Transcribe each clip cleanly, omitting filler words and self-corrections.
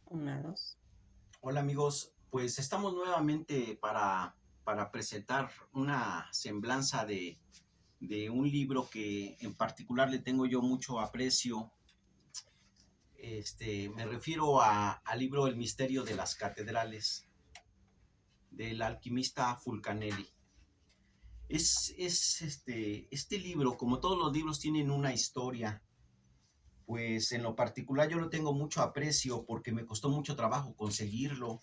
Una, dos. Hola amigos, pues estamos nuevamente para presentar una semblanza de un libro que en particular le tengo yo mucho aprecio. Me refiero al libro El misterio de las catedrales del alquimista Fulcanelli. Este libro, como todos los libros, tienen una historia. Pues en lo particular yo lo tengo mucho aprecio porque me costó mucho trabajo conseguirlo.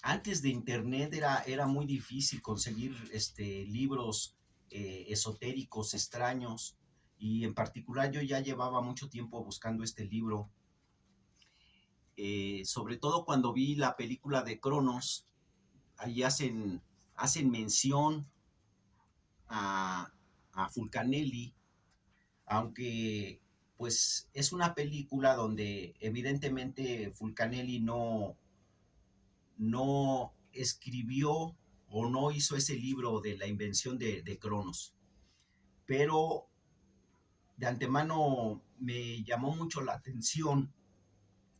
Antes de internet era muy difícil conseguir libros esotéricos, extraños, y en particular yo ya llevaba mucho tiempo buscando este libro, sobre todo cuando vi la película de Cronos. Ahí hacen mención a, a Fulcanelli, aunque pues es una película donde evidentemente Fulcanelli no escribió o no hizo ese libro de la invención de Cronos. Pero de antemano me llamó mucho la atención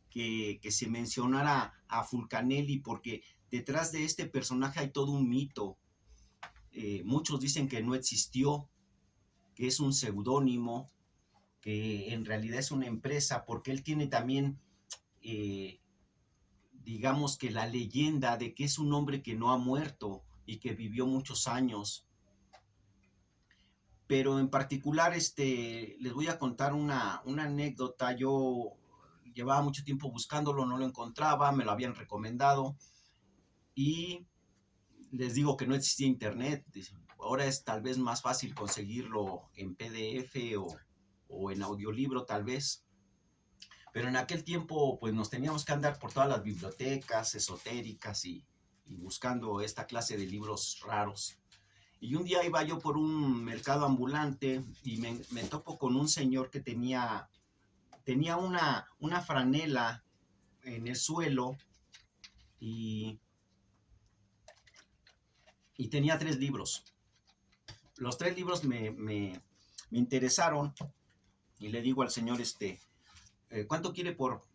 que se mencionara a Fulcanelli porque detrás de este personaje hay todo un mito. Muchos dicen que no existió, que es un seudónimo, que en realidad es una empresa, porque él tiene también, eh, digamos que la leyenda de que es un hombre que no ha muerto y que vivió muchos años. Pero en particular, les voy a contar una anécdota. Yo llevaba mucho tiempo buscándolo, no lo encontraba, me lo habían recomendado y les digo que no existía internet. Ahora es tal vez más fácil conseguirlo en PDF o en audiolibro tal vez, pero en aquel tiempo pues nos teníamos que andar por todas las bibliotecas esotéricas y buscando esta clase de libros raros. Y un día iba yo por un mercado ambulante y me topo con un señor que tenía una franela en el suelo y, y tenía tres libros. Los tres libros me interesaron y le digo al señor, ¿cuánto quiere por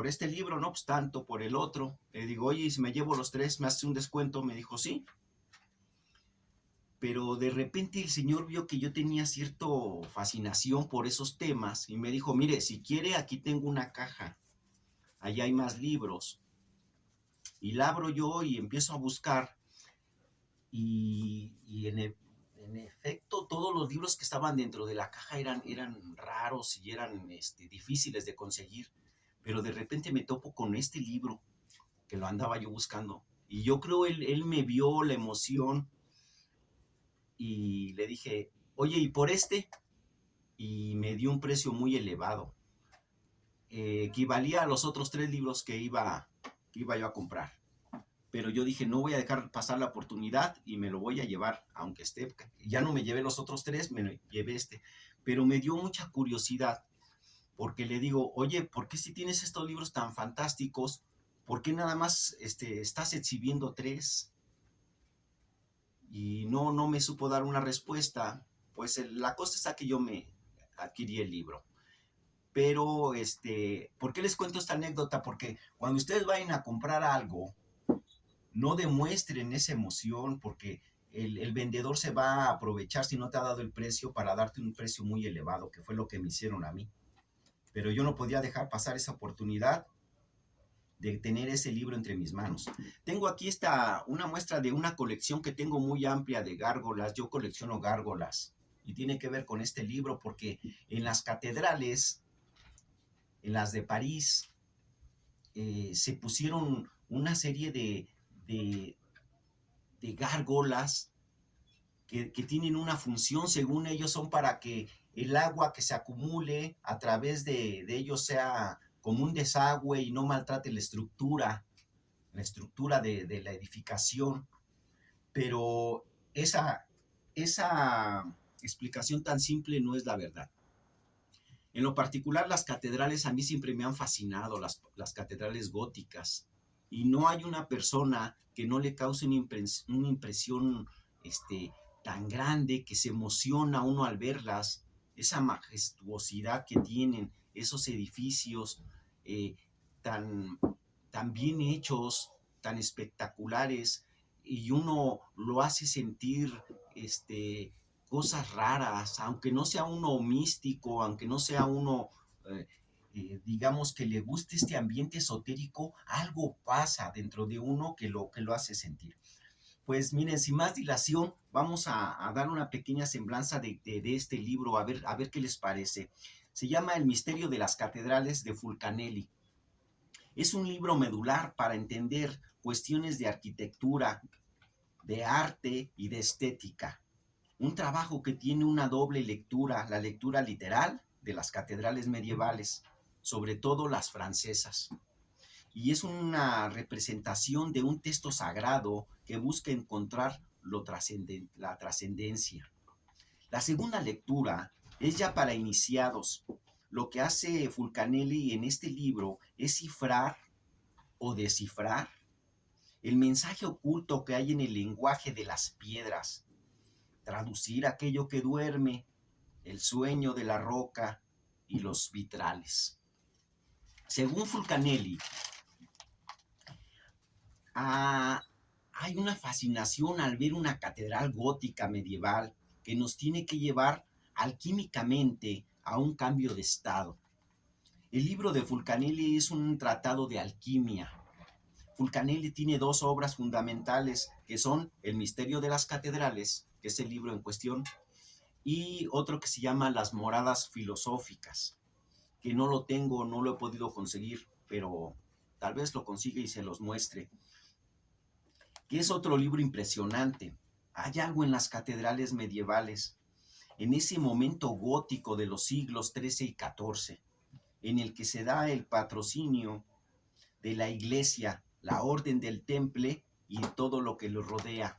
este libro? No, pues tanto por el otro. Le digo, oye, si me llevo los tres, ¿me hace un descuento? Me dijo, sí. Pero de repente el señor vio que yo tenía cierta fascinación por esos temas y me dijo, mire, si quiere, aquí tengo una caja, allá hay más libros. Y la abro yo y empiezo a buscar y en efecto todos los libros que estaban dentro de la caja eran raros y eran difíciles de conseguir. Pero de repente me topo con este libro que lo andaba yo buscando. Y yo creo él me vio la emoción y le dije, oye, ¿y por este? Y me dio un precio muy elevado. Equivalía a los otros tres libros que iba yo a comprar. Pero yo dije, no voy a dejar pasar la oportunidad y me lo voy a llevar, aunque esté. Ya no me llevé los otros tres, me llevé este. Pero me dio mucha curiosidad, porque le digo, oye, ¿por qué si tienes estos libros tan fantásticos, por qué nada más estás exhibiendo tres? Y no me supo dar una respuesta. Pues la cosa está que yo me adquirí el libro. Pero, ¿por qué les cuento esta anécdota? Porque cuando ustedes vayan a comprar algo, no demuestren esa emoción, porque el vendedor se va a aprovechar si no te ha dado el precio para darte un precio muy elevado, que fue lo que me hicieron a mí. Pero yo no podía dejar pasar esa oportunidad de tener ese libro entre mis manos. Tengo aquí una muestra de una colección que tengo muy amplia de gárgolas. Yo colecciono gárgolas y tiene que ver con este libro porque en las catedrales, en las de París, se pusieron una serie de, de gárgolas que tienen una función, según ellos, son para que el agua que se acumule a través de ellos sea como un desagüe y no maltrate la estructura de la edificación. Pero esa explicación tan simple no es la verdad. En lo particular, las catedrales a mí siempre me han fascinado, las catedrales góticas. Y no hay una persona que no le cause una impresión tan grande que se emociona uno al verlas, esa majestuosidad que tienen esos edificios, tan, tan bien hechos, tan espectaculares, y uno lo hace sentir cosas raras, aunque no sea uno místico, aunque no sea uno, eh, digamos, que le guste este ambiente esotérico, algo pasa dentro de uno que lo hace sentir. Pues miren, sin más dilación, vamos a dar una pequeña semblanza de este libro, a ver qué les parece. Se llama El misterio de las catedrales de Fulcanelli. Es un libro medular para entender cuestiones de arquitectura, de arte y de estética. Un trabajo que tiene una doble lectura, la lectura literal de las catedrales medievales, sobre todo las francesas, y es una representación de un texto sagrado que busca encontrar la trascendencia. La segunda lectura es ya para iniciados. Lo que hace Fulcanelli en este libro es cifrar o descifrar el mensaje oculto que hay en el lenguaje de las piedras, traducir aquello que duerme, el sueño de la roca y los vitrales. Según Fulcanelli, hay una fascinación al ver una catedral gótica medieval que nos tiene que llevar alquímicamente a un cambio de estado. El libro de Fulcanelli es un tratado de alquimia. Fulcanelli tiene dos obras fundamentales que son El misterio de las catedrales, que es el libro en cuestión, y otro que se llama Las moradas filosóficas, que no lo tengo, no lo he podido conseguir, pero tal vez lo consiga y se los muestre, que es otro libro impresionante. Hay algo en las catedrales medievales, en ese momento gótico de los siglos XIII y XIV, en el que se da el patrocinio de la iglesia, la orden del temple y todo lo que lo rodea,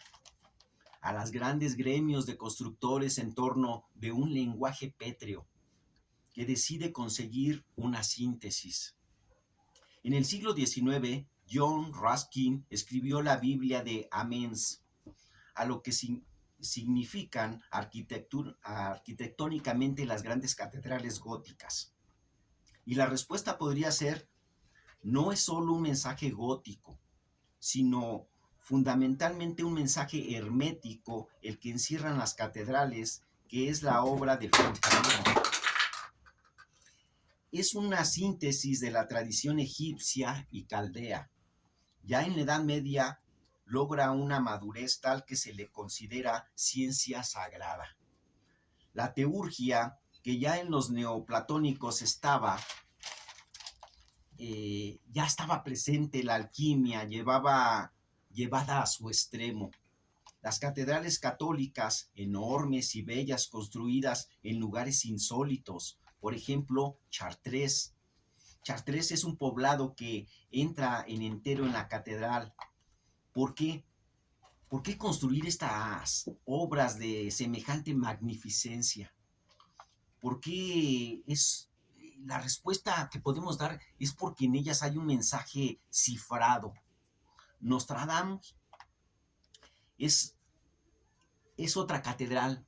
a los grandes gremios de constructores en torno de un lenguaje pétreo que decide conseguir una síntesis. En el siglo XIX, John Ruskin escribió la Biblia de Amen's, a lo que significan arquitectónicamente las grandes catedrales góticas. Y la respuesta podría ser, no es solo un mensaje gótico, sino fundamentalmente un mensaje hermético, el que encierran las catedrales, que es la obra de Fulcanelli. Es una síntesis de la tradición egipcia y caldea. Ya en la Edad Media logra una madurez tal que se le considera ciencia sagrada. La teurgia, que ya en los neoplatónicos ya estaba presente, la alquimia llevada a su extremo. Las catedrales católicas, enormes y bellas, construidas en lugares insólitos, por ejemplo, Chartres. Chartres es un poblado que entra en entero en la catedral. ¿Por qué? ¿Por qué construir estas obras de semejante magnificencia? ¿Por qué la respuesta que podemos dar es porque en ellas hay un mensaje cifrado? Nostradamus es otra catedral,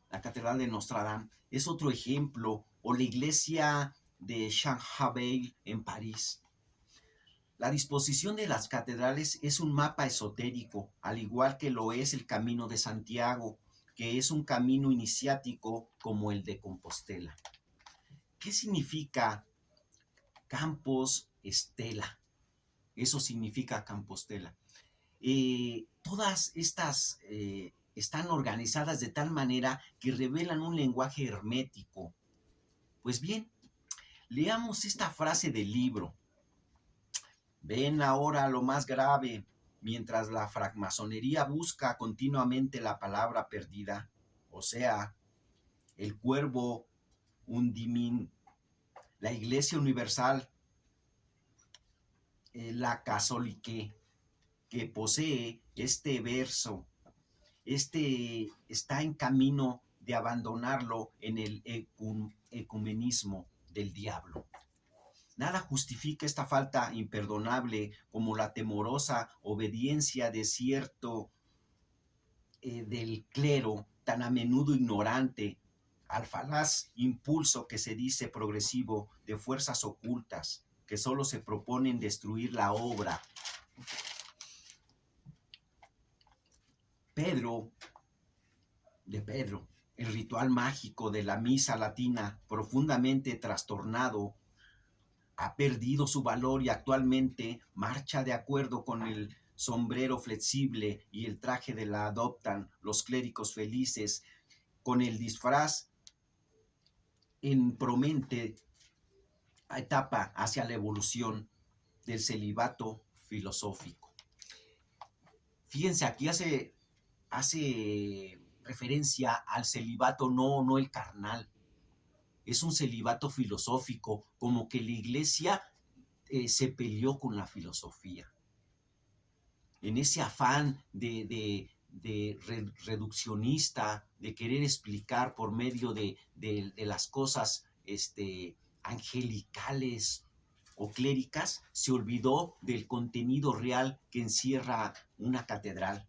la catedral de Notre-Dame, es otro ejemplo, o la iglesia de Champchevrier en París. La disposición de las catedrales es un mapa esotérico, al igual que lo es el Camino de Santiago, que es un camino iniciático como el de Compostela. ¿Qué significa Campos Estela? Eso significa Compostela. Todas estas están organizadas de tal manera que revelan un lenguaje hermético. Pues bien, leamos esta frase del libro. Ven ahora lo más grave, mientras la francmasonería busca continuamente la palabra perdida, o sea, el cuervo undimin, la Iglesia Universal, la catholique, que posee este verso, está en camino de abandonarlo en el ecumenismo del diablo. Nada justifica esta falta imperdonable como la temorosa obediencia de cierto del clero, tan a menudo ignorante, al falaz impulso que se dice progresivo de fuerzas ocultas que solo se proponen destruir la obra. Pedro, el ritual mágico de la misa latina, profundamente trastornado, ha perdido su valor y actualmente marcha de acuerdo con el sombrero flexible y el traje de la adoptan los clérigos felices, con el disfraz en promente etapa hacia la evolución del celibato filosófico. Fíjense, aquí hace referencia al celibato no el carnal. Es un celibato filosófico, como que la iglesia se peleó con la filosofía. En ese afán de reduccionista, de querer explicar por medio de las cosas angelicales o cléricas, se olvidó del contenido real que encierra una catedral.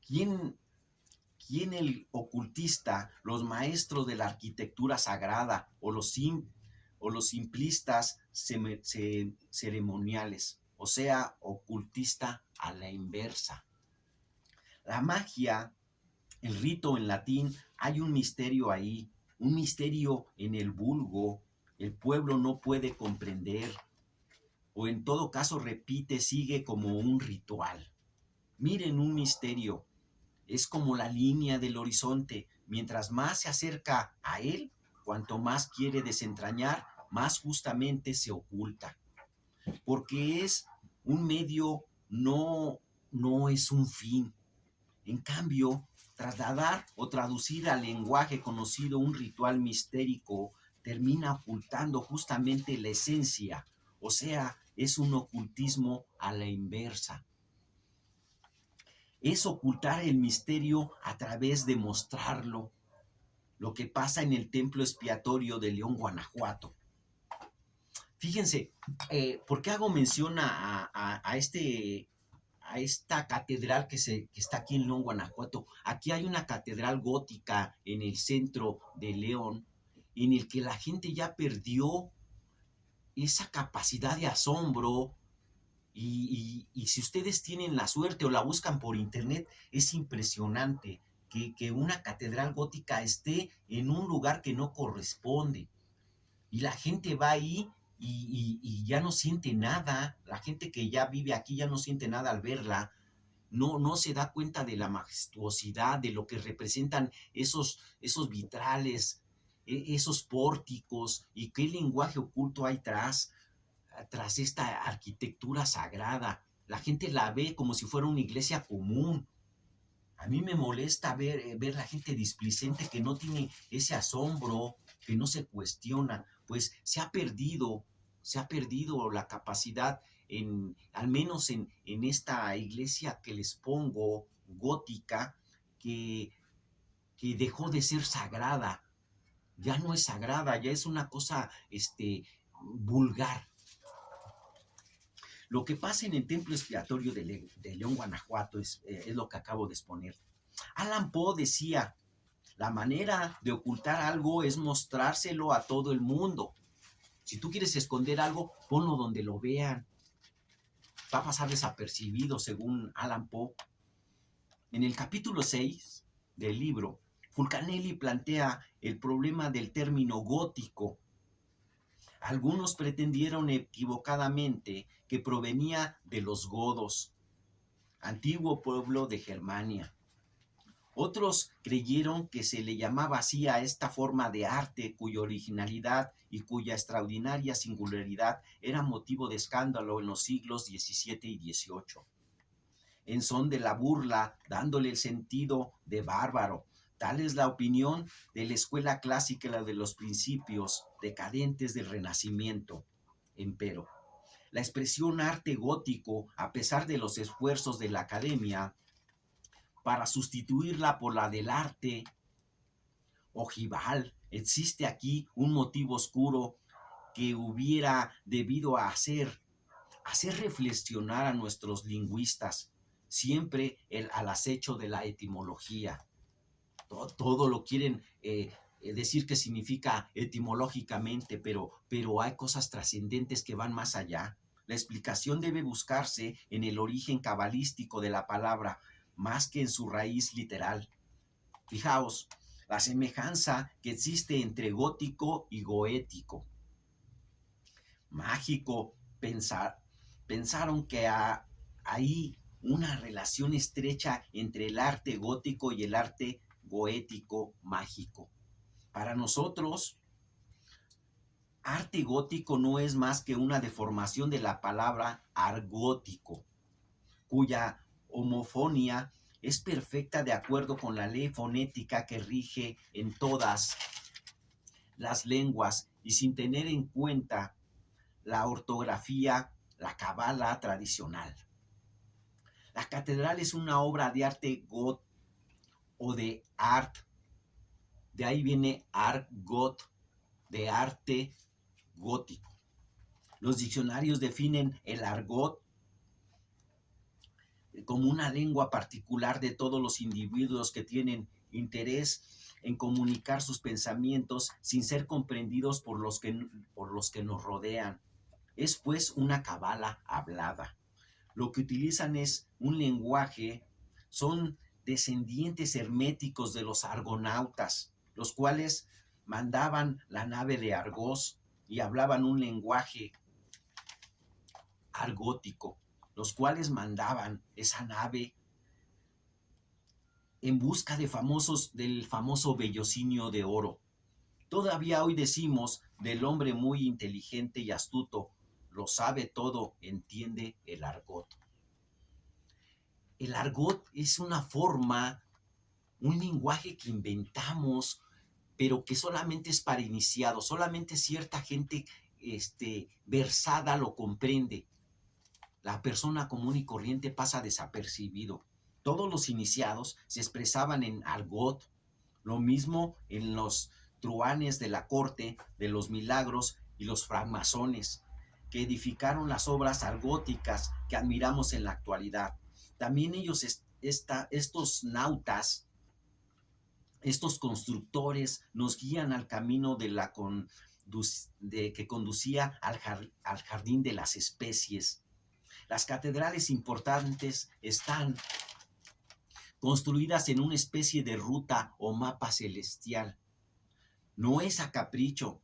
¿Quién el ocultista, los maestros de la arquitectura sagrada o los simplistas ceremoniales? O sea, ocultista a la inversa. La magia, el rito en latín, hay un misterio ahí, un misterio en el vulgo, el pueblo no puede comprender, o en todo caso repite, sigue como un ritual. Miren un misterio, es como la línea del horizonte, mientras más se acerca a él, cuanto más quiere desentrañar, más justamente se oculta, porque es un medio, no es un fin. En cambio, trasladar o traducir al lenguaje conocido un ritual mistérico termina ocultando justamente la esencia, o sea, es un ocultismo a la inversa. Es ocultar el misterio a través de mostrarlo, lo que pasa en el templo expiatorio de León, Guanajuato. Fíjense, ¿por qué hago mención a esta catedral que está aquí en León, Guanajuato? Aquí hay una catedral gótica en el centro de León, en el que la gente ya perdió esa capacidad de asombro. Y si ustedes tienen la suerte o la buscan por internet, es impresionante que una catedral gótica esté en un lugar que no corresponde. Y la gente va ahí y ya no siente nada. La gente que ya vive aquí ya no siente nada al verla. No se da cuenta de la majestuosidad, de lo que representan esos vitrales, esos pórticos y qué lenguaje oculto hay tras esta arquitectura sagrada. La gente la ve como si fuera una iglesia común. A mí me molesta ver la gente displicente que no tiene ese asombro, que no se cuestiona, pues se ha perdido la capacidad, al menos en esta iglesia que les pongo, gótica, que dejó de ser sagrada. Ya no es sagrada, ya es una cosa vulgar. Lo que pasa en el templo expiatorio de León, Guanajuato, es lo que acabo de exponer. Allan Poe decía, la manera de ocultar algo es mostrárselo a todo el mundo. Si tú quieres esconder algo, ponlo donde lo vean. Va a pasar desapercibido, según Allan Poe. En el capítulo 6 del libro, Fulcanelli plantea el problema del término gótico. Algunos pretendieron equivocadamente que provenía de los godos, antiguo pueblo de Germania. Otros creyeron que se le llamaba así a esta forma de arte cuya originalidad y cuya extraordinaria singularidad era motivo de escándalo en los siglos XVII y XVIII. En son de la burla, dándole el sentido de bárbaro. Tal es la opinión de la escuela clásica, la de los principios decadentes del Renacimiento. Empero, la expresión arte gótico, a pesar de los esfuerzos de la academia para sustituirla por la del arte ojival, existe aquí un motivo oscuro que hubiera debido a hacer reflexionar a nuestros lingüistas, siempre al acecho de la etimología. Todo lo quieren decir que significa etimológicamente, pero hay cosas trascendentes que van más allá. La explicación debe buscarse en el origen cabalístico de la palabra, más que en su raíz literal. Fijaos, la semejanza que existe entre gótico y goético. Mágico, pensaron que hay una relación estrecha entre el arte gótico y el arte goético mágico. Para nosotros, arte gótico no es más que una deformación de la palabra argótico, cuya homofonía es perfecta de acuerdo con la ley fonética que rige en todas las lenguas y sin tener en cuenta la ortografía, la cabala tradicional. La catedral es una obra de arte gótico o de art, de ahí viene argot, de arte gótico. Los diccionarios definen el argot como una lengua particular de todos los individuos que tienen interés en comunicar sus pensamientos sin ser comprendidos por los que nos rodean. Es pues una cabala hablada. Lo que utilizan es un lenguaje, son descendientes herméticos de los argonautas, los cuales mandaban la nave de Argos y hablaban un lenguaje argótico, los cuales mandaban esa nave en busca del famoso vellocinio de oro. Todavía hoy decimos del hombre muy inteligente y astuto, lo sabe todo, entiende el argot. El argot es una forma, un lenguaje que inventamos, pero que solamente es para iniciados, solamente cierta gente versada lo comprende. La persona común y corriente pasa desapercibido. Todos los iniciados se expresaban en argot, lo mismo en los truhanes de la corte, de los milagros y los francmasones, que edificaron las obras argóticas que admiramos en la actualidad. También ellos, estos nautas, estos constructores, nos guían al camino que conducía al jardín de las especies. Las catedrales importantes están construidas en una especie de ruta o mapa celestial. No es a capricho,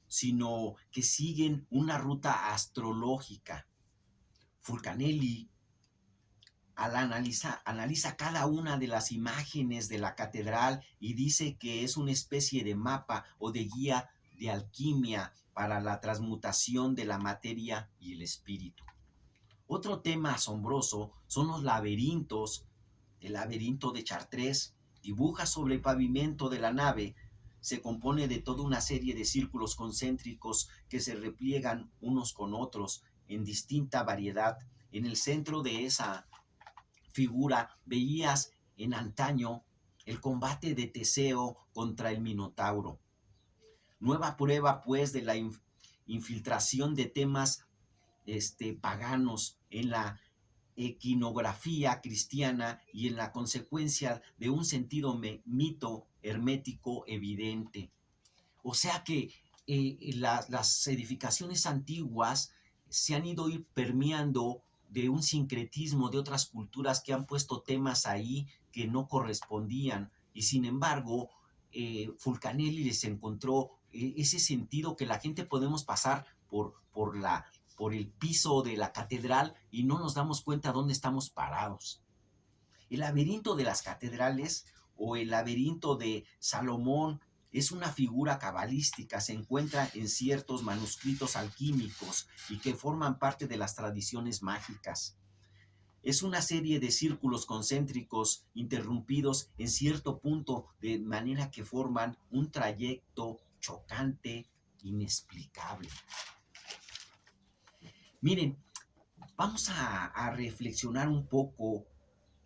sino que siguen una ruta astrológica. Fulcanelli analiza cada una de las imágenes de la catedral y dice que es una especie de mapa o de guía de alquimia para la transmutación de la materia y el espíritu. Otro tema asombroso son los laberintos. El laberinto de Chartres dibuja sobre el pavimento de la nave. Se compone de toda una serie de círculos concéntricos que se repliegan unos con otros en distinta variedad. En el centro de esa figura veías en antaño el combate de Teseo contra el Minotauro. Nueva prueba, pues, de la infiltración de temas paganos en la equinografía cristiana y en la consecuencia de un sentido mito hermético evidente. O sea que las edificaciones antiguas se han ido permeando de un sincretismo de otras culturas que han puesto temas ahí que no correspondían y sin embargo Fulcanelli les encontró ese sentido que la gente podemos pasar por el piso de la catedral y no nos damos cuenta dónde estamos parados. El laberinto de las catedrales o el laberinto de Salomón es una figura cabalística, se encuentra en ciertos manuscritos alquímicos y que forman parte de las tradiciones mágicas. Es una serie de círculos concéntricos interrumpidos en cierto punto de manera que forman un trayecto chocante, inexplicable. Miren, vamos a reflexionar un poco.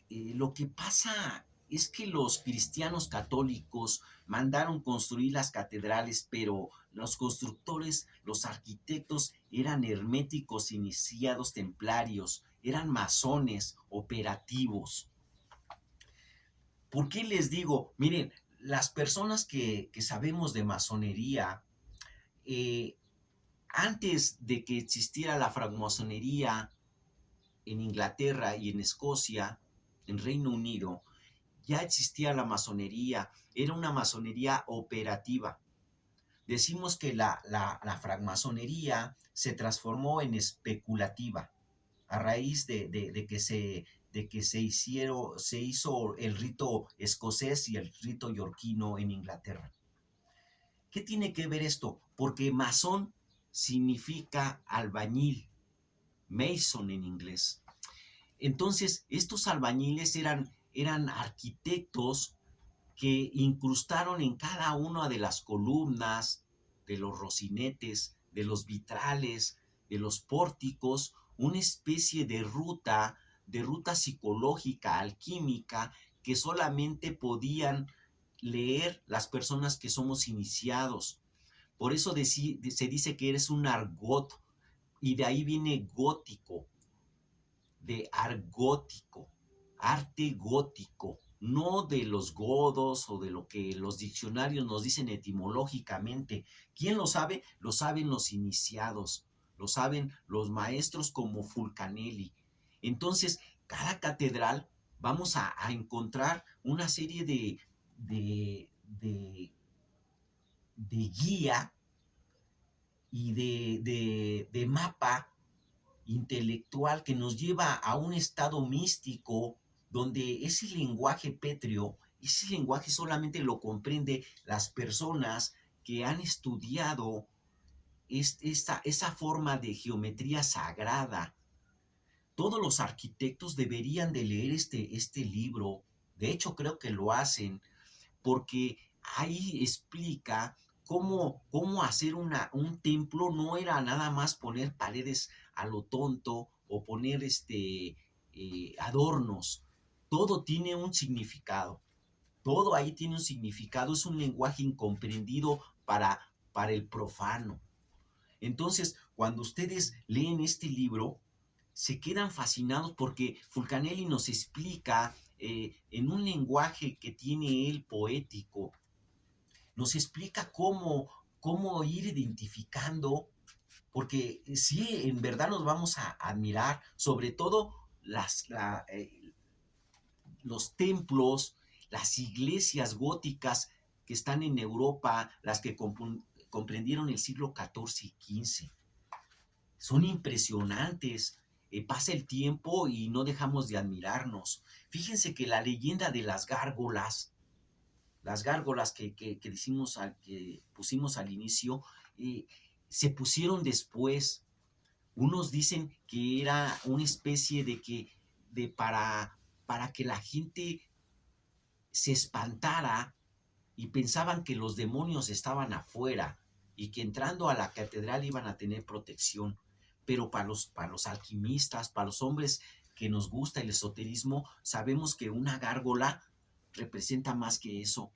Lo que pasa es que los cristianos católicos mandaron construir las catedrales, pero los constructores, los arquitectos eran herméticos, iniciados templarios, eran masones operativos. ¿Por qué les digo? Miren, las personas que sabemos de masonería, antes de que existiera la francmasonería en Inglaterra y en Escocia, en Reino Unido, ya existía la masonería, era una masonería operativa. Decimos que la francmasonería se transformó en especulativa a raíz de que se hizo el rito escocés y el rito yorquino en Inglaterra. ¿Qué tiene que ver esto? Porque masón significa albañil, mason en inglés. Entonces, estos albañiles eran arquitectos que incrustaron en cada una de las columnas, de los rocinetes, de los vitrales, de los pórticos, una especie de ruta psicológica, alquímica, que solamente podían leer las personas que somos iniciados. Por eso se dice que eres un argot, y de ahí viene gótico, de argótico, arte gótico, no de los godos o de lo que los diccionarios nos dicen etimológicamente. ¿Quién lo sabe? Lo saben los iniciados, lo saben los maestros como Fulcanelli. Entonces, cada catedral vamos a encontrar una serie de guía y de mapa intelectual que nos lleva a un estado místico donde ese lenguaje pétreo, ese lenguaje solamente lo comprende las personas que han estudiado esa forma de geometría sagrada. Todos los arquitectos deberían de leer este libro. De hecho, creo que lo hacen porque ahí explica cómo hacer un templo. No era nada más poner paredes a lo tonto o poner adornos. Todo tiene un significado. Todo ahí tiene un significado. Es un lenguaje incomprendido para el profano. Entonces, cuando ustedes leen este libro, se quedan fascinados porque Fulcanelli nos explica en un lenguaje que tiene él poético, nos explica cómo ir identificando, porque sí, en verdad nos vamos a admirar, sobre todo los templos, las iglesias góticas que están en Europa, las que comprendieron el siglo XIV y XV. Son impresionantes. Pasa el tiempo y no dejamos de admirarnos. Fíjense que la leyenda de las gárgolas que pusimos al inicio, se pusieron después. Unos dicen que era una especie para que la gente se espantara y pensaban que los demonios estaban afuera y que entrando a la catedral iban a tener protección. Pero para los alquimistas, para los hombres que nos gusta el esoterismo, sabemos que una gárgola representa más que eso.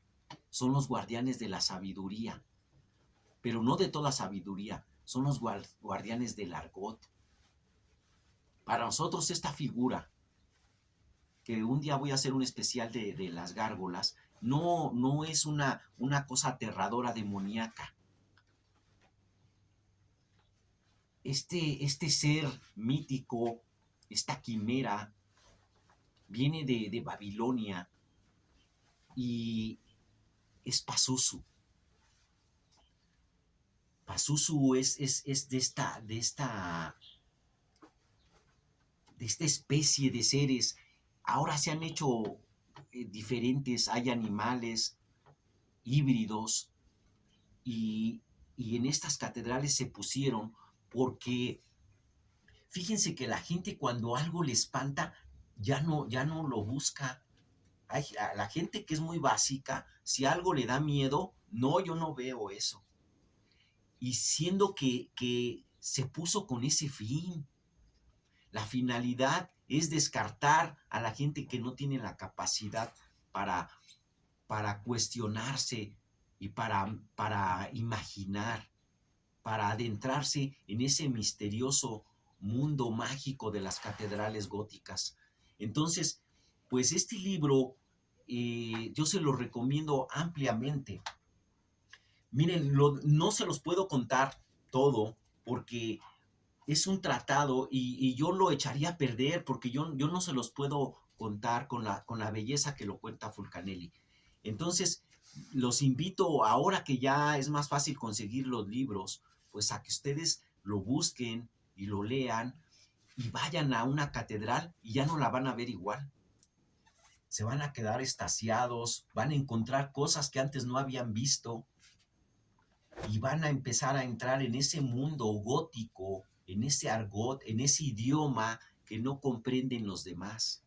Son los guardianes de la sabiduría, pero no de toda sabiduría, son los guardianes del argot. Para nosotros esta figura, que un día voy a hacer un especial de las gárgolas, no es una cosa aterradora, demoníaca. Este ser mítico, esta quimera, viene de Babilonia y es Pazuzu. Pazuzu es de esta especie de seres. Ahora se han hecho diferentes, hay animales híbridos y en estas catedrales se pusieron porque fíjense que la gente cuando algo le espanta ya no lo busca. A la gente que es muy básica, si algo le da miedo, no, yo no veo eso. Y siendo que se puso con ese fin, la finalidad es descartar a la gente que no tiene la capacidad para cuestionarse y para imaginar, para adentrarse en ese misterioso mundo mágico de las catedrales góticas. Entonces, pues este libro yo se los recomiendo ampliamente. Miren, no se los puedo contar todo porque es un tratado y yo lo echaría a perder porque yo no se los puedo contar con la belleza que lo cuenta Fulcanelli. Entonces, los invito, ahora que ya es más fácil conseguir los libros, pues a que ustedes lo busquen y lo lean y vayan a una catedral y ya no la van a ver igual. Se van a quedar extasiados, van a encontrar cosas que antes no habían visto y van a empezar a entrar en ese mundo gótico, en ese argot, en ese idioma que no comprenden los demás.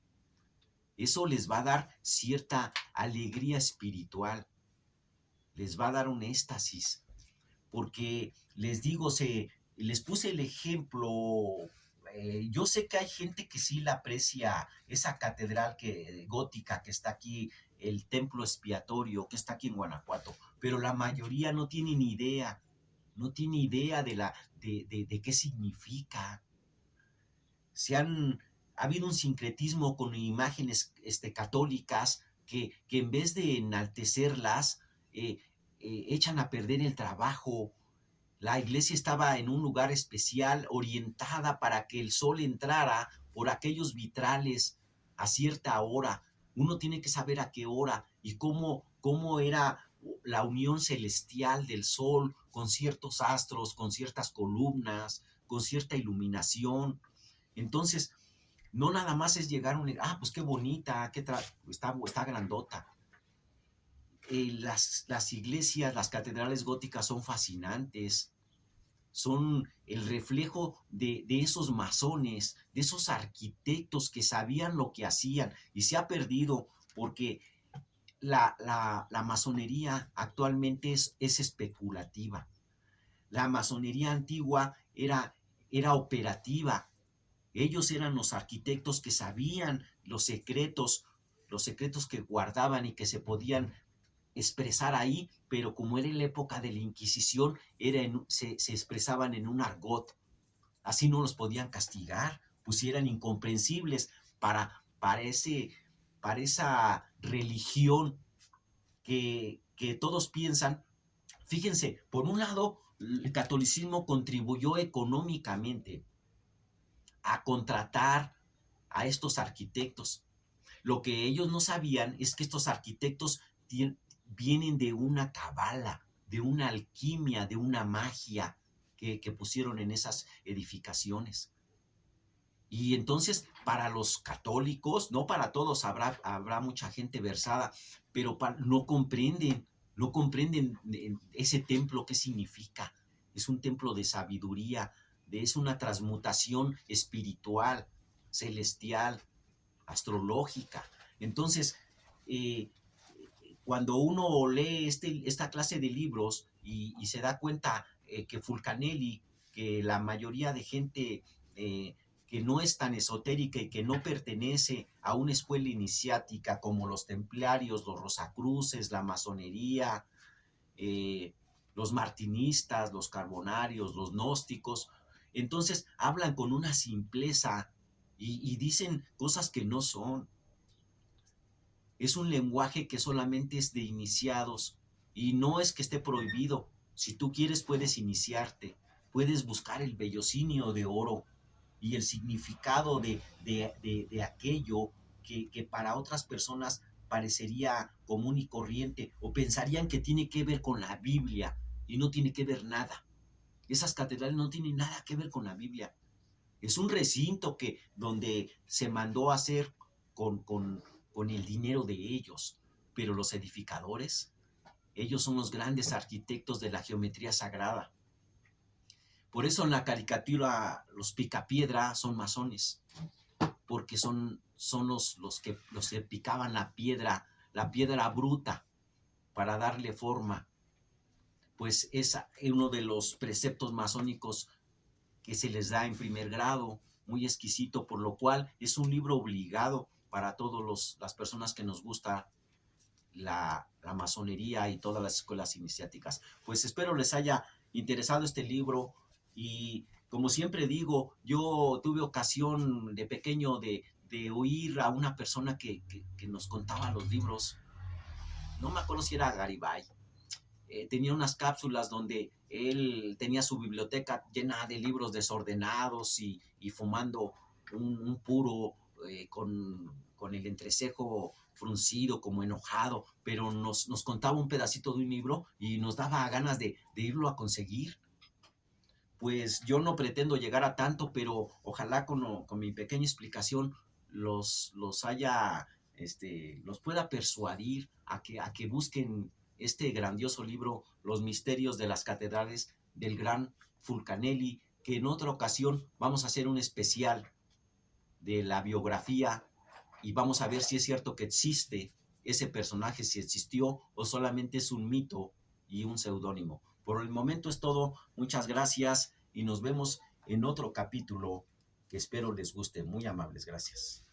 Eso les va a dar cierta alegría espiritual, les va a dar un éxtasis, porque les digo, les puse el ejemplo. Yo sé que hay gente que sí la aprecia, esa catedral gótica que está aquí, el templo expiatorio que está aquí en Guanajuato, pero la mayoría no tiene ni idea, no tiene idea de qué significa. Ha habido un sincretismo con imágenes católicas que en vez de enaltecerlas, echan a perder el trabajo. La iglesia estaba en un lugar especial, orientada para que el sol entrara por aquellos vitrales a cierta hora. Uno tiene que saber a qué hora y cómo era la unión celestial del sol con ciertos astros, con ciertas columnas, con cierta iluminación. Entonces, no nada más es llegar a un... pues qué bonita, está grandota. Las iglesias, las catedrales góticas son fascinantes, son el reflejo de esos masones, de esos arquitectos que sabían lo que hacían, y se ha perdido porque la masonería actualmente es especulativa. La masonería antigua era operativa. Ellos eran los arquitectos que sabían los secretos que guardaban y que se podían expresar ahí, pero como era en la época de la Inquisición, se expresaban en un argot. Así no los podían castigar, pues eran incomprensibles para esa religión que todos piensan. Fíjense, por un lado, el catolicismo contribuyó económicamente a contratar a estos arquitectos. Lo que ellos no sabían es que estos arquitectos vienen de una cabala, de una alquimia, de una magia que pusieron en esas edificaciones. Y entonces, para los católicos, no para todos, habrá mucha gente versada, pero no comprenden ese templo qué significa. Es un templo de sabiduría, es una transmutación espiritual, celestial, astrológica. Entonces, cuando uno lee esta clase de libros y se da cuenta que Fulcanelli, que la mayoría de gente que no es tan esotérica y que no pertenece a una escuela iniciática como los templarios, los rosacruces, la masonería, los martinistas, los carbonarios, los gnósticos, entonces hablan con una simpleza y dicen cosas que no son. Es un lenguaje que solamente es de iniciados y no es que esté prohibido. Si tú quieres puedes iniciarte, puedes buscar el vellocinio de oro y el significado de aquello que para otras personas parecería común y corriente o pensarían que tiene que ver con la Biblia y no tiene que ver nada. Esas catedrales no tienen nada que ver con la Biblia. Es un recinto donde se mandó a hacer con el dinero de ellos, pero los edificadores, ellos son los grandes arquitectos de la geometría sagrada. Por eso en la caricatura los picapiedra son masones, porque son los que picaban la piedra bruta para darle forma. Pues es uno de los preceptos masónicos que se les da en primer grado, muy exquisito, por lo cual es un libro obligado para todas las personas que nos gusta la masonería y todas las escuelas iniciáticas. Pues espero les haya interesado este libro y como siempre digo, yo tuve ocasión de pequeño de de oír a una persona que nos contaba los libros. No me acuerdo si era Garibay. Tenía unas cápsulas donde él tenía su biblioteca llena de libros desordenados y fumando un puro con el entrecejo fruncido, como enojado, pero nos contaba un pedacito de un libro y nos daba ganas de irlo a conseguir. Pues yo no pretendo llegar a tanto, pero ojalá con mi pequeña explicación los haya, los pueda persuadir a que busquen este grandioso libro, Los misterios de las catedrales del gran Fulcanelli, que en otra ocasión vamos a hacer un especial de la biografía y vamos a ver si es cierto que existe ese personaje, si existió o solamente es un mito y un seudónimo. Por el momento es todo. Muchas gracias y nos vemos en otro capítulo que espero les guste. Muy amables. Gracias.